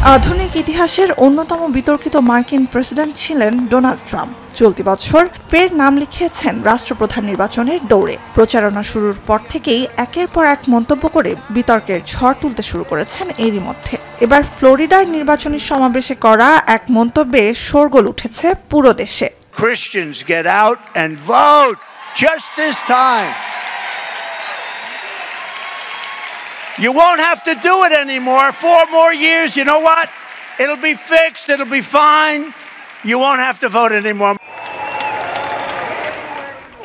আধুনিক ইতিহাসের অন্যতম বিতর্কিত মার্কিন প্রেসিডেন্ট ছিলেন ডোনাল্ড ট্রাম্প। চলতি বছর ফের নাম লিখিয়েছেন রাষ্ট্রপ্রধান নির্বাচনের দৌড়ে। প্রচারণা শুরুর পর থেকেই একের পর এক মন্তব্য করে বিতর্কের ঝড় তুলতে শুরু করেছেন এরই মধ্যে। এবার ফ্লোরিডার নির্বাচনী সমাবেশে করা এক মন্তব্যে শোরগোল উঠেছে পুরো দেশে। Christians get out and vote just this time. You won't have to do it anymore. 4 more years, you know what? It'll be fixed, it'll be fine. You won't have to vote anymore.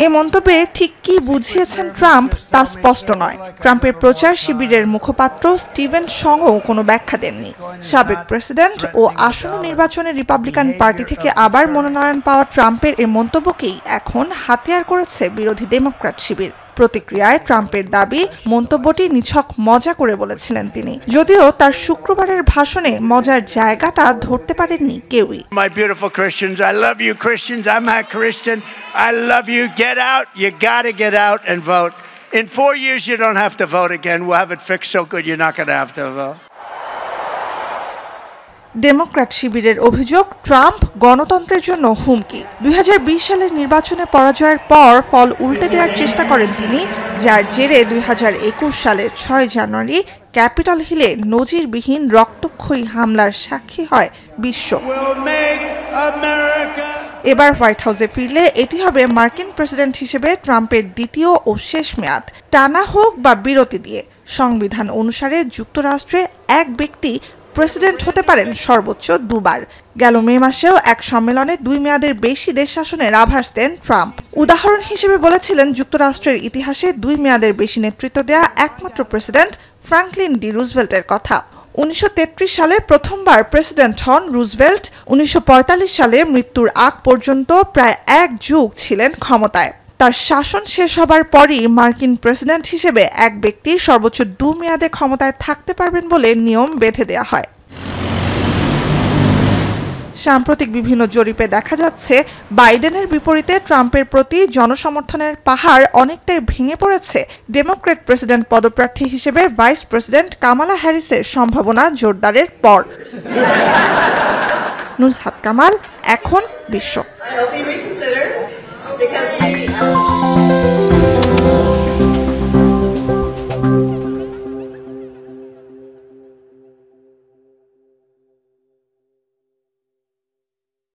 এই মন্তব্যে ঠিক কি বুঝিয়েছেন Trump তা স্পষ্ট নয়। ট্রাম্পের প্রচার শিবিরের মুখপাত্র স্টিভেন সংও কোনো ব্যাখ্যা দেননি। সাবেক প্রেসিডেন্ট ও আসন্ন নির্বাচনে রিপাবলিকান পার্টি থেকে আবার মনোনয়ন পাওয়া ট্রাম্পের এই মন্তব্যকেই এখন হাতিয়ার করেছে বিরোধী ডেমোক্র্যাট শিবির। প্রতিক্রিয়ায় ট্রাম্পের দাবি, মন্তব্যটি নিছক মজা করে বলেছিলেন তিনি, যদিও তার শুক্রবারের ভাষণে মজার জায়গাটা ধরতে পারেননি কেউই। My beautiful Christians, I love you Christians. I'm a Christian. I love you. Get out. You got to get out and vote. In 4 years you don't have to vote again. We'll have it fixed so good you're not going to have to vote. Democrat শিবিরের অভিযোগ, Trump গণতন্ত্রের জন্য হুমকি। 2020 সালের নির্বাচনে পরাজয়ের পর ফল উল্টে দেওয়ার চেষ্টা করেন তিনি, যার জেরে 2021 সালের 6 জানুয়ারি ক্যাপিটল হিলে নজিরবিহীন রক্তক্ষয়ী হামলার সাক্ষী হয় বিশ্ব। এবার হোয়াইট হাউসে ফিরলে এটি হবে মার্কিন প্রেসিডেন্ট হিসেবে ট্রাম্পের দ্বিতীয় ও শেষ মেয়াদ, টানা হোক বা বিরতি দিয়ে। সংবিধান অনুসারে যুক্তরাষ্ট্রে এক ব্যক্তি প্রেসিডেন্ট হতে পারেন সর্বোচ্চ 2 বার। গেল মে মাসেও এক সম্মেলনে 2 মেয়াদের বেশি দেশ শাসনের আভাস দেন ট্রাম্প। উদাহরণ হিসেবে বলেছিলেন, যুক্তরাষ্ট্রের ইতিহাসে 2 মেয়াদের বেশি নেতৃত্ব দেওয়া একমাত্র প্রেসিডেন্ট ফ্রাঙ্কলিন ডি রুজভেল্টের কথা। 1933 সালে প্রথমবার প্রেসিডেন্ট হন রুজভেল্ট। 1945 সালে মৃত্যুর আগ পর্যন্ত প্রায় 1 যুগ ছিলেন ক্ষমতায়। তার শাসন শেষ হবার পরই মার্কিন প্রেসিডেন্ট হিসেবে এক ব্যক্তি সর্বোচ্চ 2 মেয়াদে ক্ষমতায় থাকতে পারবেন বলে নিয়ম বেঁধে দেওয়া হয়। সাম্প্রতিক বিভিন্ন জরিপে দেখা যাচ্ছে, বাইডেনের বিপরীতে ট্রাম্পের প্রতি জনসমর্থনের পাহাড় অনেকটাই ভেঙে পড়েছে ডেমোক্র্যাট প্রেসিডেন্ট পদপ্রার্থী হিসেবে ভাইস প্রেসিডেন্ট কামালা হ্যারিসের সম্ভাবনা জোরদারের পর। নুসহাত কামাল, এখন বিশ্ব।